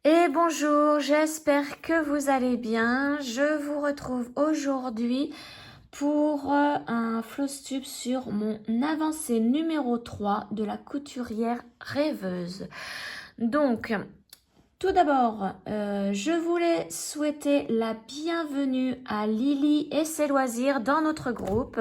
Et bonjour, j'espère que vous allez bien. Je vous retrouve aujourd'hui pour un floss tube sur mon avancée numéro 3 de la couturière rêveuse. Donc, tout d'abord, je voulais souhaiter la bienvenue à Lily et ses loisirs dans notre groupe.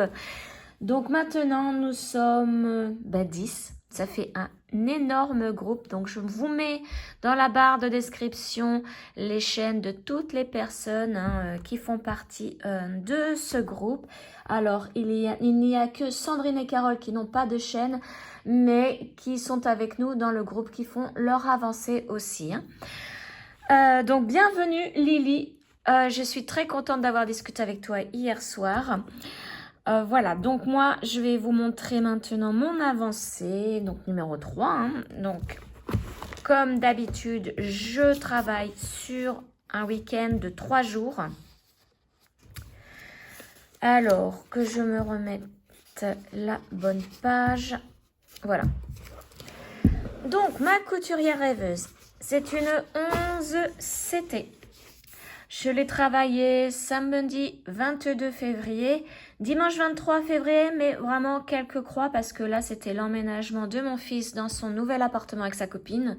Donc maintenant, nous sommes 10. Ça fait un énorme groupe. Donc je vous mets dans la barre de description les chaînes de toutes les personnes qui font partie de ce groupe. Alors, il n'y a que Sandrine et Carole qui n'ont pas de chaîne, mais qui sont avec nous dans le groupe, qui font leur avancée aussi. Donc, bienvenue Lily. Je suis très contente d'avoir discuté avec toi hier soir. Voilà, donc moi, je vais vous montrer maintenant mon avancée, donc numéro 3. Donc, comme d'habitude, je travaille sur un week-end de 3 jours. Alors, que je me remette la bonne page. Voilà. Donc, ma couturière rêveuse, c'est une 11 CT. Je l'ai travaillé samedi 22 février, dimanche 23 février, mais vraiment quelques croix parce que là, c'était l'emménagement de mon fils dans son nouvel appartement avec sa copine.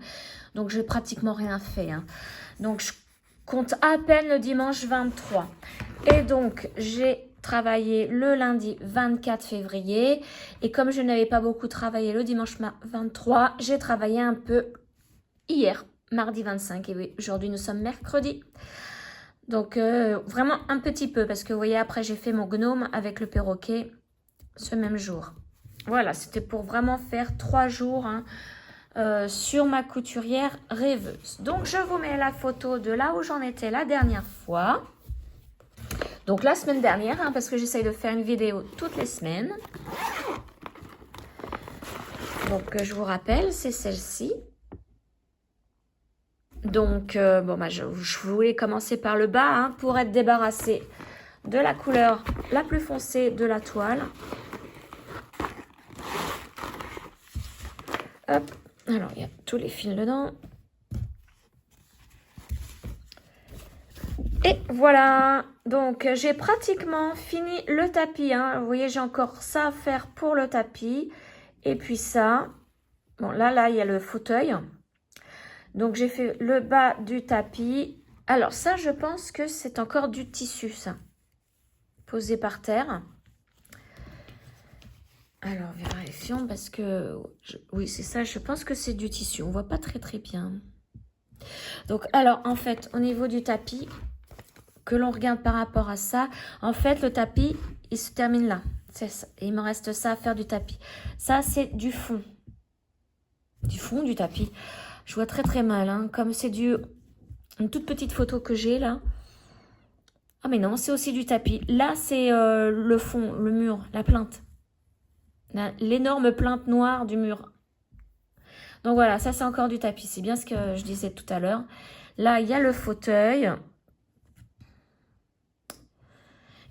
Donc, j'ai pratiquement rien fait. Donc, je compte à peine le dimanche 23. Et donc, j'ai travaillé le lundi 24 février. Et comme je n'avais pas beaucoup travaillé le dimanche 23, j'ai travaillé un peu hier, mardi 25. Et oui, aujourd'hui, nous sommes mercredi. Donc, vraiment un petit peu, parce que vous voyez, après, j'ai fait mon gnome avec le perroquet ce même jour. Voilà, c'était pour vraiment faire 3 jours sur ma couturière rêveuse. Donc, je vous mets la photo de là où j'en étais la dernière fois. Donc, la semaine dernière, parce que j'essaye de faire une vidéo toutes les semaines. Donc, je vous rappelle, c'est celle-ci. Donc, je voulais commencer par le bas pour être débarrassée de la couleur la plus foncée de la toile. Hop, alors il y a tous les fils dedans. Et voilà, donc j'ai pratiquement fini le tapis. Vous voyez, j'ai encore ça à faire pour le tapis. Et puis ça, bon là, il y a le fauteuil. Donc, j'ai fait le bas du tapis. Alors, ça, je pense que c'est encore du tissu, ça. Posé par terre. Alors, vérifions parce que... oui, c'est ça. Je pense que c'est du tissu. On voit pas très, très bien. Donc, alors, en fait, au niveau du tapis, que l'on regarde par rapport à ça, en fait, le tapis, il se termine là. C'est ça. Et il me reste ça à faire du tapis. Ça, c'est du fond. Du fond du tapis. Je vois très, très mal. Comme c'est une toute petite photo que j'ai là. Ah mais non, c'est aussi du tapis. Là, c'est le fond, le mur, la plinthe. L'énorme plinthe noire du mur. Donc voilà, ça c'est encore du tapis. C'est bien ce que je disais tout à l'heure. Là, il y a le fauteuil.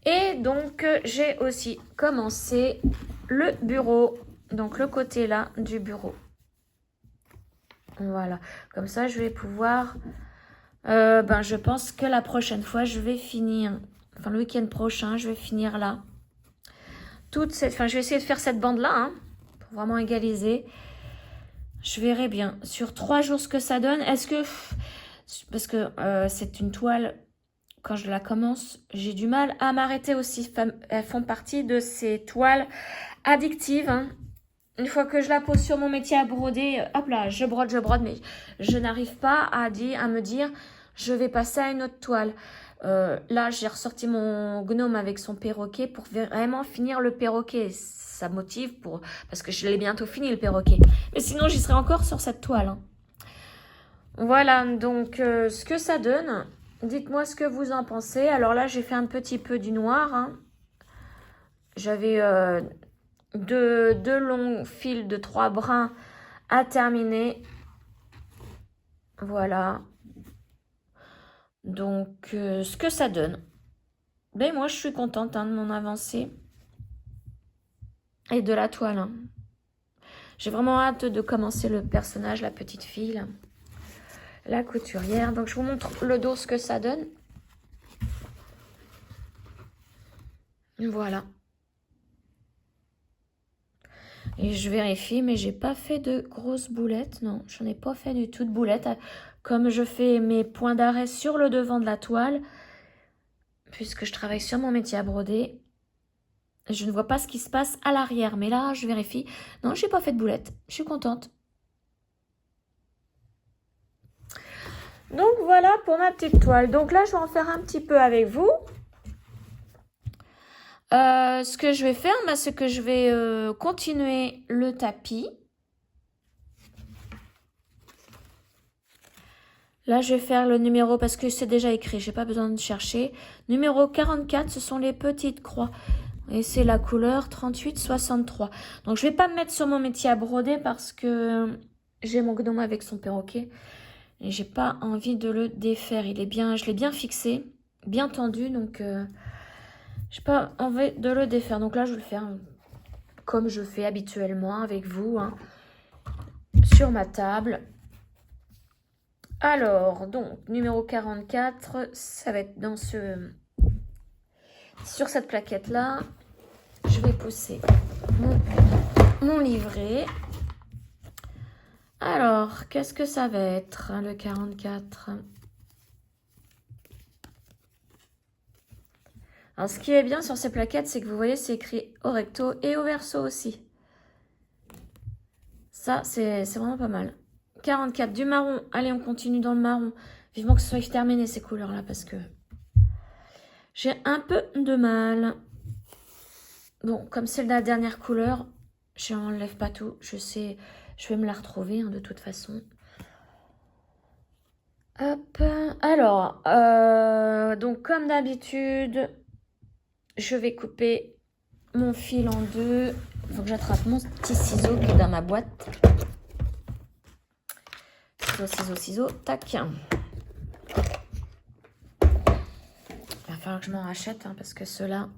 Et donc, j'ai aussi commencé le bureau. Donc, le côté là du bureau. Voilà. Comme ça, je vais pouvoir... je pense que la prochaine fois, je vais finir... Enfin, le week-end prochain, je vais finir là. Je vais essayer de faire cette bande-là, pour vraiment égaliser. Je verrai bien sur 3 jours ce que ça donne. Est-ce que... Parce que c'est une toile, quand je la commence, j'ai du mal à m'arrêter aussi. Elles font partie de ces toiles addictives. Une fois que je la pose sur mon métier à broder, hop là, je brode, mais je n'arrive pas à me dire, je vais passer à une autre toile. Là, j'ai ressorti mon gnome avec son perroquet pour vraiment finir le perroquet. Ça motive parce que je l'ai bientôt fini le perroquet. Mais sinon, j'y serai encore sur cette toile. Voilà, donc ce que ça donne. Dites-moi ce que vous en pensez. Alors là, j'ai fait un petit peu du noir. J'avais... deux longs fils de 3 brins à terminer. Voilà. Donc, ce que ça donne. Ben, moi, je suis contente de mon avancée. Et de la toile. J'ai vraiment hâte de commencer le personnage, la petite fille. la couturière. Donc, je vous montre le dos, ce que ça donne. Voilà. Et je vérifie, mais j'ai pas fait de grosses boulettes. Non, j'en ai pas fait du tout de boulettes. Comme je fais mes points d'arrêt sur le devant de la toile, puisque je travaille sur mon métier à broder, je ne vois pas ce qui se passe à l'arrière. Mais là, je vérifie. Non, j'ai pas fait de boulettes. Je suis contente. Donc voilà pour ma petite toile. Donc là, je vais en faire un petit peu avec vous. Ce que je vais faire, c'est que je vais continuer le tapis. Là, je vais faire le numéro parce que c'est déjà écrit, j'ai pas besoin de chercher. Numéro 44, ce sont les petites croix. Et c'est la couleur 38-63. Donc, je vais pas me mettre sur mon métier à broder parce que j'ai mon gnome avec son perroquet. Et j'ai pas envie de le défaire. Il est bien, je l'ai bien fixé, bien tendu. Donc, j'ai pas envie de le défaire. Donc là, je vais le faire comme je fais habituellement avec vous, hein, sur ma table. Alors, donc, numéro 44, ça va être dans sur cette plaquette-là. Je vais pousser mon livret. Alors, qu'est-ce que ça va être, hein, le 44? Alors, ce qui est bien sur ces plaquettes, c'est que vous voyez, c'est écrit au recto et au verso aussi. Ça, c'est vraiment pas mal. 44, du marron. Allez, on continue dans le marron. Vivement que ce soit terminé, ces couleurs-là, parce que j'ai un peu de mal. Bon, comme c'est la dernière couleur, je n'enlève pas tout. Je sais, je vais me la retrouver, hein, de toute façon. Hop. Alors, donc comme d'habitude, je vais couper mon fil en deux. Il faut que j'attrape mon petit ciseau qui est dans ma boîte. Ciseaux, ciseaux, ciseaux. Tac. Il va falloir que je m'en rachète, hein, parce que ceux-là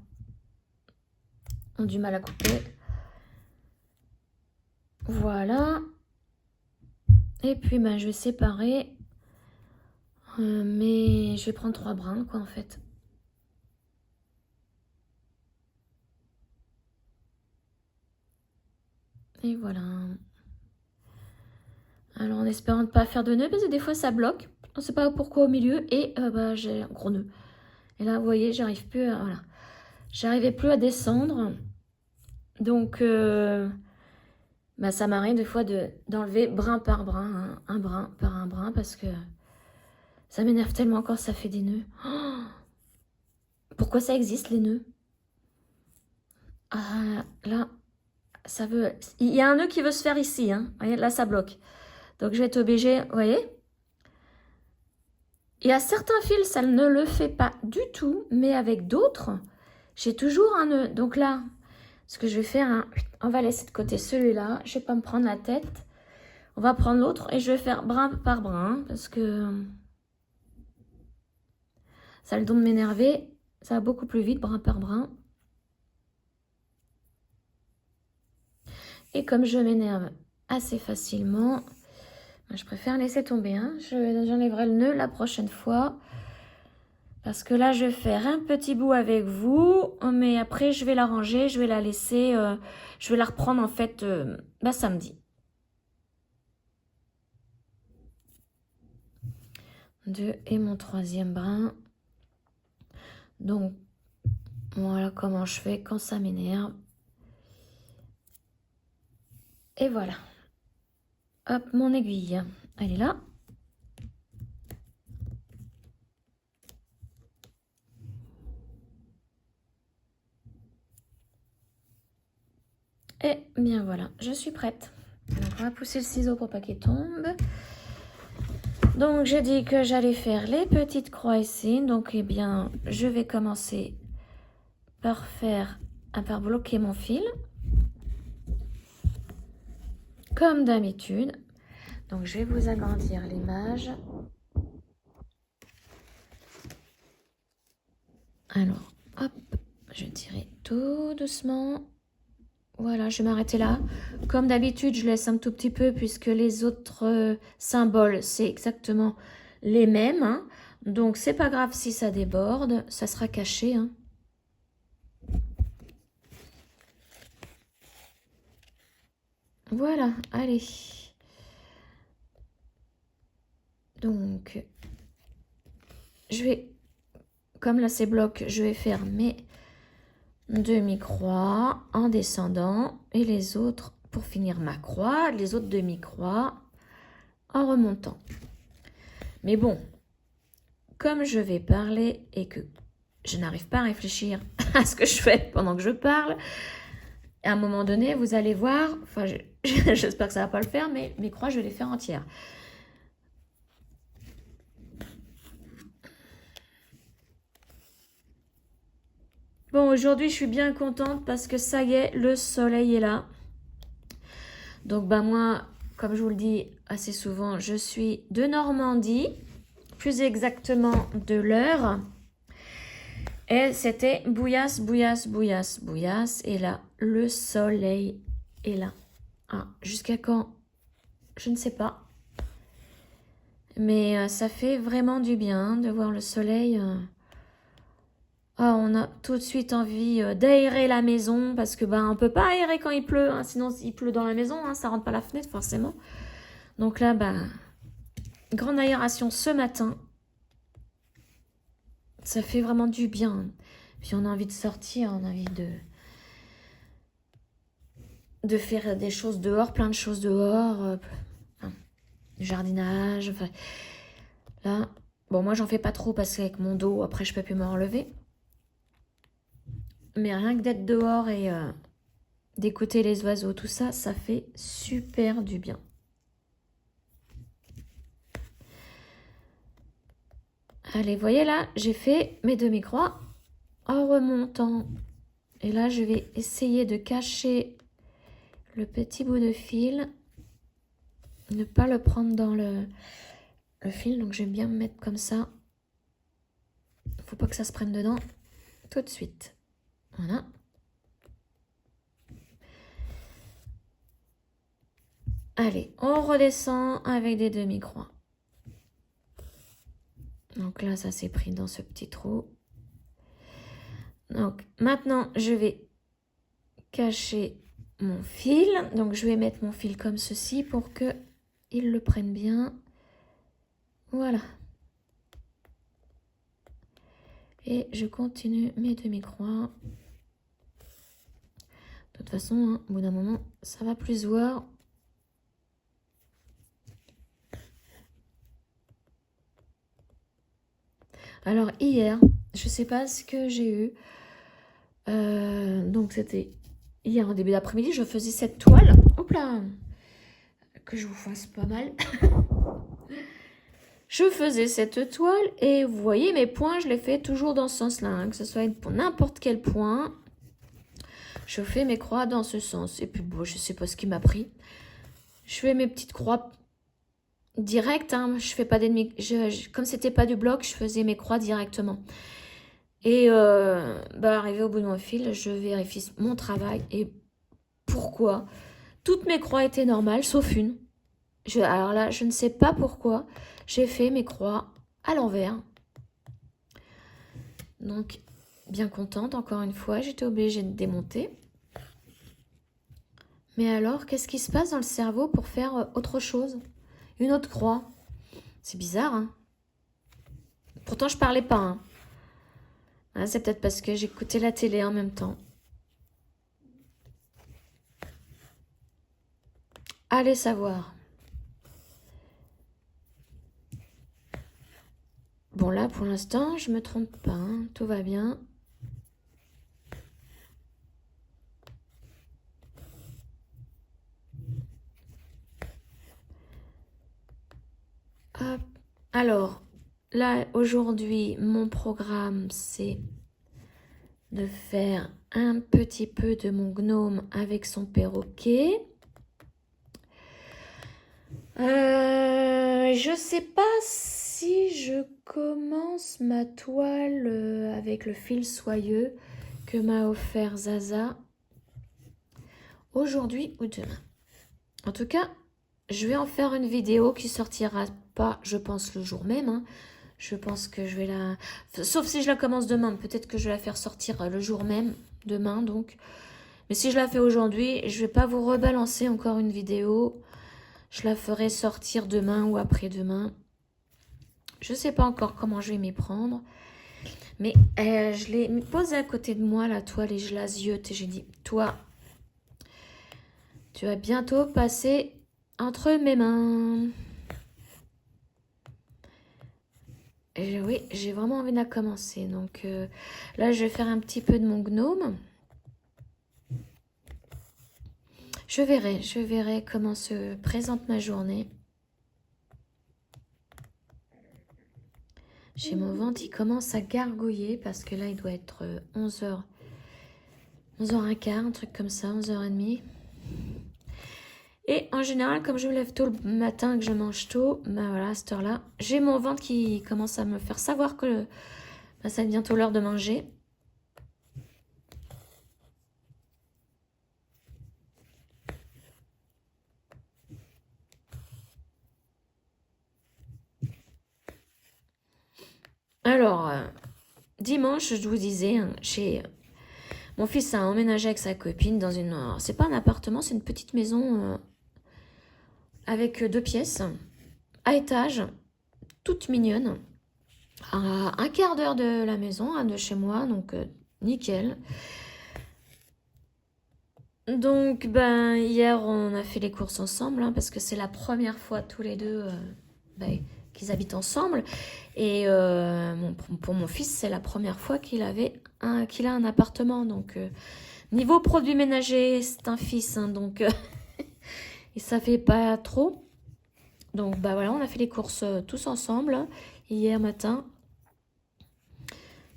ont du mal à couper. Voilà. Et puis, ben, je vais séparer. Mais je vais prendre 3 brins, quoi, en fait. Et voilà. Alors, en espérant ne pas faire de nœud, parce que des fois, ça bloque. On ne sait pas pourquoi au milieu. Et bah, j'ai un gros nœud. Et là, vous voyez, j'arrive plus à... Voilà. J'arrivais plus à descendre. Donc, bah, ça m'arrive des fois d'enlever brin par brin, hein, un brin par un brin, parce que ça m'énerve tellement quand ça fait des nœuds. Oh, pourquoi ça existe, les nœuds? Ah, là, ça veut... Il y a un nœud qui veut se faire ici, hein. Vous voyez, là, ça bloque. Donc, je vais être obligée, vous voyez? Il y a certains fils, ça ne le fait pas du tout, mais avec d'autres, j'ai toujours un nœud. Donc là, ce que je vais faire, hein, on va laisser de côté celui-là. Je ne vais pas me prendre la tête. On va prendre l'autre et je vais faire brin par brin, parce que ça a le don de m'énerver. Ça va beaucoup plus vite, brin par brin. Et comme je m'énerve assez facilement, je préfère laisser tomber. Hein. J'enlèverai le nœud la prochaine fois. Parce que là, je vais faire un petit bout avec vous. Mais après, je vais la ranger. Je vais la laisser. Je vais la reprendre en fait samedi. 2 et mon 3e brin. Donc, voilà comment je fais quand ça m'énerve. Et voilà. Hop, mon aiguille. Elle est là. Et bien voilà, je suis prête. Donc, on va pousser le ciseau pour pas qu'il tombe. Donc, j'ai dit que j'allais faire les petites croix ici. Donc, eh bien, je vais commencer par bloquer mon fil. Comme d'habitude. Donc, je vais vous agrandir l'image. Alors, hop, je vais tirer tout doucement. Voilà, je vais m'arrêter là. Comme d'habitude, je laisse un tout petit peu puisque les autres symboles, c'est exactement les mêmes, hein. Donc, c'est pas grave si ça déborde, ça sera caché, hein. Voilà, allez. Donc, je vais, comme là c'est bloc, je vais faire mes demi-croix en descendant et les autres, pour finir ma croix, les autres demi-croix en remontant. Mais bon, comme je vais parler et que je n'arrive pas à réfléchir à ce que je fais pendant que je parle, à un moment donné, vous allez voir, enfin, j'espère que ça va pas le faire, mais mes croix, je vais les faire entières. Bon, aujourd'hui, je suis bien contente parce que ça y est, le soleil est là. Donc, bah moi, comme je vous le dis assez souvent, je suis de Normandie, plus exactement de l'Eure. Et c'était bouillasse, bouillasse, bouillasse, bouillasse. Et là, le soleil est là. Ah, jusqu'à quand? Je ne sais pas. Mais ça fait vraiment du bien de voir le soleil. Ah, on a tout de suite envie d'aérer la maison parce que on peut pas aérer quand il pleut, hein, sinon il pleut dans la maison, hein, ça rentre pas la fenêtre forcément. Donc là, grande aération ce matin. Ça fait vraiment du bien. Puis on a envie de sortir, on a envie de faire des choses dehors, plein de choses dehors, du jardinage. Enfin, là, bon, moi j'en fais pas trop parce qu'avec mon dos, après je peux plus me relever. Mais rien que d'être dehors et d'écouter les oiseaux, tout ça, ça fait super du bien. Allez, voyez là, j'ai fait mes demi-croix en remontant. Et là, je vais essayer de cacher le petit bout de fil. Ne pas le prendre dans le fil. Donc, je vais bien me mettre comme ça. Faut pas que ça se prenne dedans tout de suite. Voilà. Allez, on redescend avec des demi-croix. Donc là, ça s'est pris dans ce petit trou. Donc maintenant, je vais cacher mon fil. Donc je vais mettre mon fil comme ceci pour que il le prenne bien. Voilà. Et je continue mes demi-croix. De toute façon, hein, au bout d'un moment, ça va plus se voir. Alors hier, je sais pas ce que j'ai eu. Donc c'était hier en début d'après-midi, je faisais cette toile. Hop là, que je vous fasse pas mal. Je faisais cette toile et vous voyez mes points, je les fais toujours dans ce sens-là, hein, que ce soit pour n'importe quel point. Je fais mes croix dans ce sens. Et puis bon, je sais pas ce qui m'a pris. Je fais mes petites croix directes, hein, je fais pas d'ennemis. Comme c'était pas du bloc, je faisais mes croix directement. Et arrivé au bout de mon fil, je vérifie mon travail et pourquoi. Toutes mes croix étaient normales, sauf une. Alors là, je ne sais pas pourquoi. J'ai fait mes croix à l'envers. Donc, bien contente, encore une fois, j'étais obligée de démonter. Mais alors, qu'est-ce qui se passe dans le cerveau pour faire autre chose? Une autre croix. C'est bizarre, hein? Pourtant, je parlais pas, hein. Ah, c'est peut-être parce que j'écoutais la télé en même temps. Allez savoir. Bon, là, pour l'instant, je me trompe pas, hein. Tout va bien. Hop. Alors, là, aujourd'hui, mon programme, c'est de faire un petit peu de mon gnome avec son perroquet. Je sais pas si je commence ma toile avec le fil soyeux que m'a offert Zaza aujourd'hui ou demain. En tout cas, je vais en faire une vidéo qui sortira pas, je pense, le jour même. Hein. Je pense que je vais la... Sauf si je la commence demain, peut-être que je vais la faire sortir le jour même, demain donc. Mais si je la fais aujourd'hui, je vais pas vous rebalancer encore une vidéo. Je la ferai sortir demain ou après-demain. Je sais pas encore comment je vais m'y prendre. Mais je l'ai posée à côté de moi, la toile, et je la ziote. Et j'ai dit, toi, tu vas bientôt passer entre mes mains. Et oui, j'ai vraiment envie de la commencer. Donc là, je vais faire un petit peu de mon gnome. Je verrai comment se présente ma journée. J'ai mon ventre, il commence à gargouiller parce que là, il doit être 11h, 11h15, un truc comme ça, 11h30. Et en général, comme je me lève tôt le matin, que je mange tôt, ben voilà, à cette heure-là, j'ai mon ventre qui commence à me faire savoir que ben, ça est bientôt l'heure de manger. Alors, dimanche, je vous disais, hein, mon fils a emménagé avec sa copine dans une... c'est pas un appartement, c'est une petite maison avec 2 pièces, à étage, toute mignonne, à un quart d'heure de la maison, hein, de chez moi, donc nickel. Donc, ben, hier, on a fait les courses ensemble, hein, parce que c'est la première fois tous les deux ben, qu'ils habitent ensemble. Et pour mon fils, c'est la première fois qu'il a un appartement. Donc, niveau produits ménagers, c'est un fils, hein, donc et ça fait pas trop. Donc, bah voilà, on a fait les courses tous ensemble hein, hier matin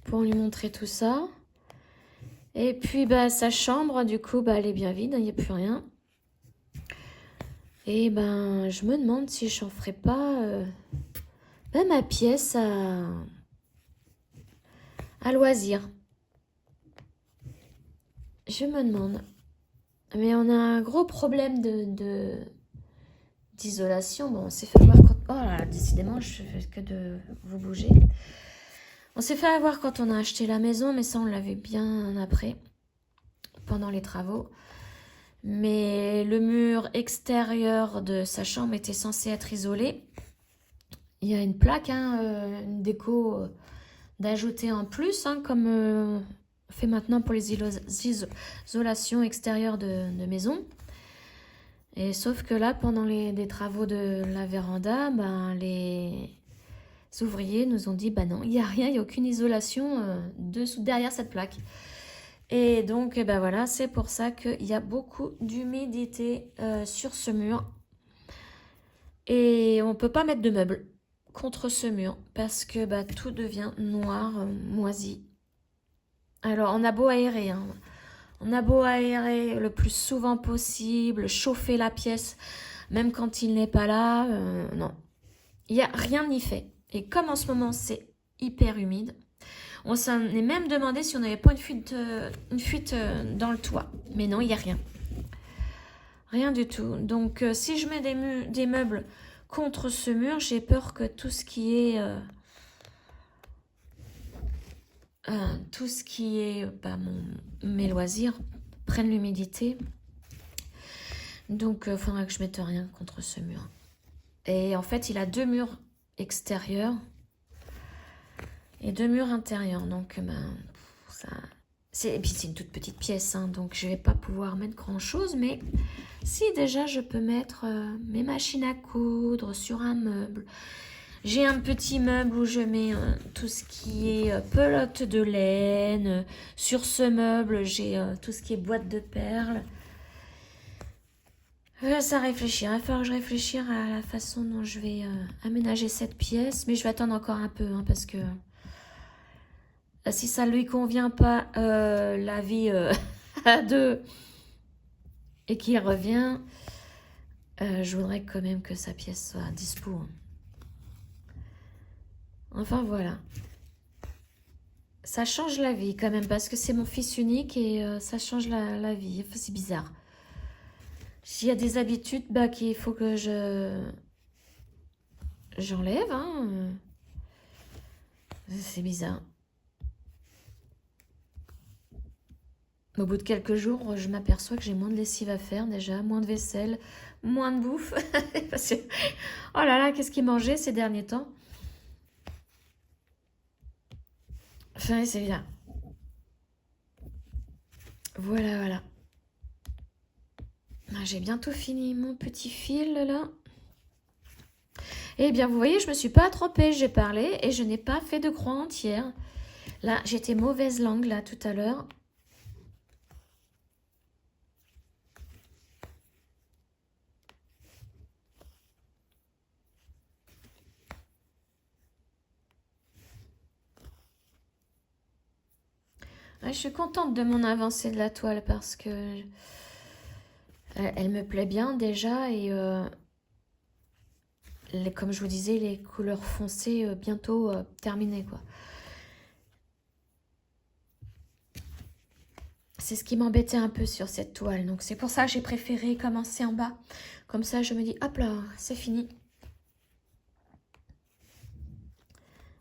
pour lui montrer tout ça. Et puis, bah, sa chambre, du coup, bah, elle est bien vide, il n'y a plus rien. Et ben, je me demande si j'en ferai pas ma pièce à loisir. Je me demande. Mais on a un gros problème d'isolation. Bon, on s'est fait avoir quand... Oh là là, décidément, je fais que de vous bouger. On s'est fait avoir quand on a acheté la maison, mais ça, on l'avait bien après, pendant les travaux. Mais le mur extérieur de sa chambre était censé être isolé. Il y a une plaque, hein, une déco d'ajouter en plus, hein, comme on fait maintenant pour les isolations extérieures de maison. Et sauf que là, pendant des travaux de la véranda, ben, les ouvriers nous ont dit, bah non, il n'y a rien, il n'y a aucune isolation derrière cette plaque. Et donc, ben voilà, c'est pour ça qu'il y a beaucoup d'humidité sur ce mur. Et on ne peut pas mettre de meubles contre ce mur parce que bah, tout devient noir, moisi. Alors, on a beau aérer, hein. On a beau aérer le plus souvent possible, chauffer la pièce, même quand il n'est pas là, non. Il n'y a rien n'y fait. Et comme en ce moment, c'est hyper humide, on s'en est même demandé si on n'avait pas une fuite dans le toit. Mais non, il n'y a rien. Rien du tout. Donc, si je mets des meubles contre ce mur, j'ai peur que tout ce qui est... mes loisirs prennent l'humidité. Donc, il faudra que je mette rien contre ce mur. Et en fait, il a 2 murs extérieurs et 2 murs intérieurs. Donc, et puis, c'est une toute petite pièce, hein, donc je ne vais pas pouvoir mettre grand-chose. Mais si déjà, je peux mettre mes machines à coudre sur un meuble. J'ai un petit meuble où je mets tout ce qui est pelote de laine. Sur ce meuble, j'ai tout ce qui est boîte de perles. Ça réfléchir. Il va falloir que je réfléchisse à la façon dont je vais aménager cette pièce. Mais je vais attendre encore un peu, hein, parce que si ça ne lui convient pas, la vie à 2 et qu'il revient, je voudrais quand même que sa pièce soit dispo. Hein. Enfin, voilà. Ça change la vie quand même, parce que c'est mon fils unique et ça change la vie. Enfin, c'est bizarre. S'il y a des habitudes bah, qu'il faut que j'enlève, hein. C'est bizarre. Au bout de quelques jours, je m'aperçois que j'ai moins de lessive à faire déjà, moins de vaisselle, moins de bouffe. Parce que, oh là là, qu'est-ce qu'il mangeait ces derniers temps? Enfin, c'est bien. Voilà, voilà. Ah, j'ai bientôt fini mon petit fil là. Eh bien, vous voyez, je me suis pas trompée, j'ai parlé et je n'ai pas fait de croix entière. Là, j'étais mauvaise langue là tout à l'heure. Je suis contente de mon avancée de la toile parce que elle me plaît bien déjà et comme je vous disais, les couleurs foncées bientôt terminées quoi. C'est ce qui m'embêtait un peu sur cette toile, donc c'est pour ça que j'ai préféré commencer en bas. Comme ça, je me dis, hop là, c'est fini.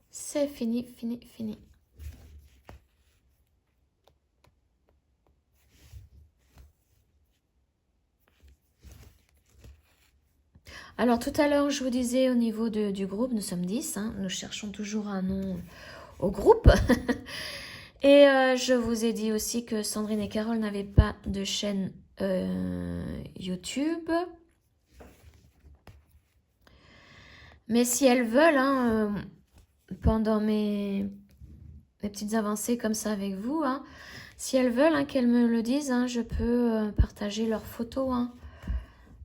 C'est fini, fini, fini. Alors tout à l'heure, je vous disais au niveau du groupe, nous sommes 10, hein, nous cherchons toujours un nom au groupe. Et je vous ai dit aussi que Sandrine et Carole n'avaient pas de chaîne YouTube. Mais si elles veulent, hein, pendant mes petites avancées comme ça avec vous, hein, si elles veulent hein, qu'elles me le disent, hein, je peux partager leurs photos hein,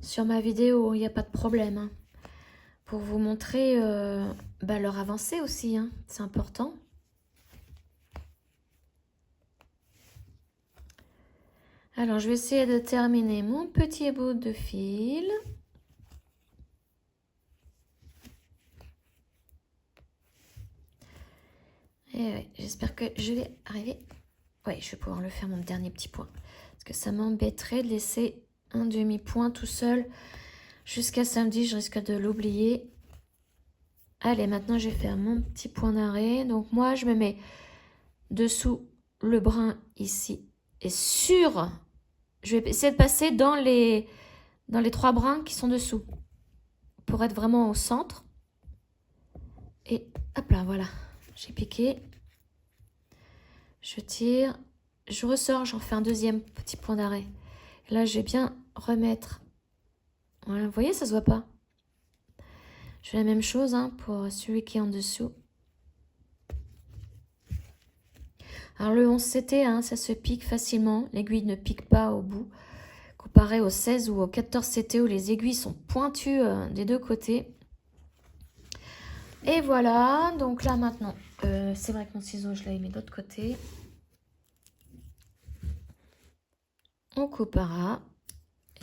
sur ma vidéo, il n'y a pas de problème. Hein, pour vous montrer bah, leur avancée aussi, hein, c'est important. Alors, je vais essayer de terminer mon petit bout de fil. Et ouais, j'espère que je vais arriver. Oui, je vais pouvoir le faire mon dernier petit point. Parce que ça m'embêterait de laisser un demi-point tout seul jusqu'à samedi. Je risque de l'oublier. Allez, maintenant, je vais faire mon petit point d'arrêt. Donc, moi, je me mets dessous le brin ici. Et sur... Je vais essayer de passer dans les 3 brins qui sont dessous. Pour être vraiment au centre. Et hop là, voilà. J'ai piqué. Je tire. Je ressors, j'en fais un deuxième petit point d'arrêt. Là, je vais bien remettre. Voilà, vous voyez, ça se voit pas. Je fais la même chose hein, pour celui qui est en dessous. Alors le 11 CT, hein, ça se pique facilement. L'aiguille ne pique pas au bout. Comparé au 16 ou au 14 CT où les aiguilles sont pointues des deux côtés. Et voilà, donc là maintenant, c'est vrai que mon ciseau, je l'ai mis de l'autre côté. On coupera.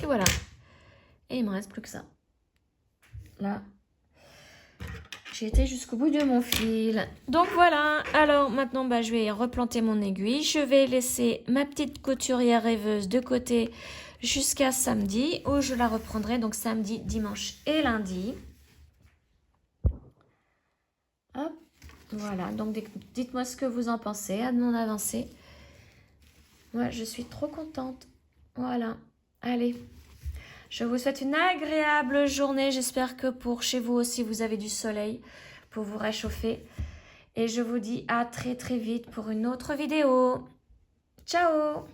Et voilà. Et il me reste plus que ça. Là, j'ai été jusqu'au bout de mon fil. Donc voilà, alors maintenant bah, je vais replanter mon aiguille. Je vais laisser ma petite couturière rêveuse de côté jusqu'à samedi où je la reprendrai donc samedi, dimanche et lundi. Hop, voilà, donc dites-moi ce que vous en pensez à mon avancée. Moi, je suis trop contente. Voilà, allez. Je vous souhaite une agréable journée. J'espère que pour chez vous aussi, vous avez du soleil pour vous réchauffer. Et je vous dis à très très vite pour une autre vidéo. Ciao!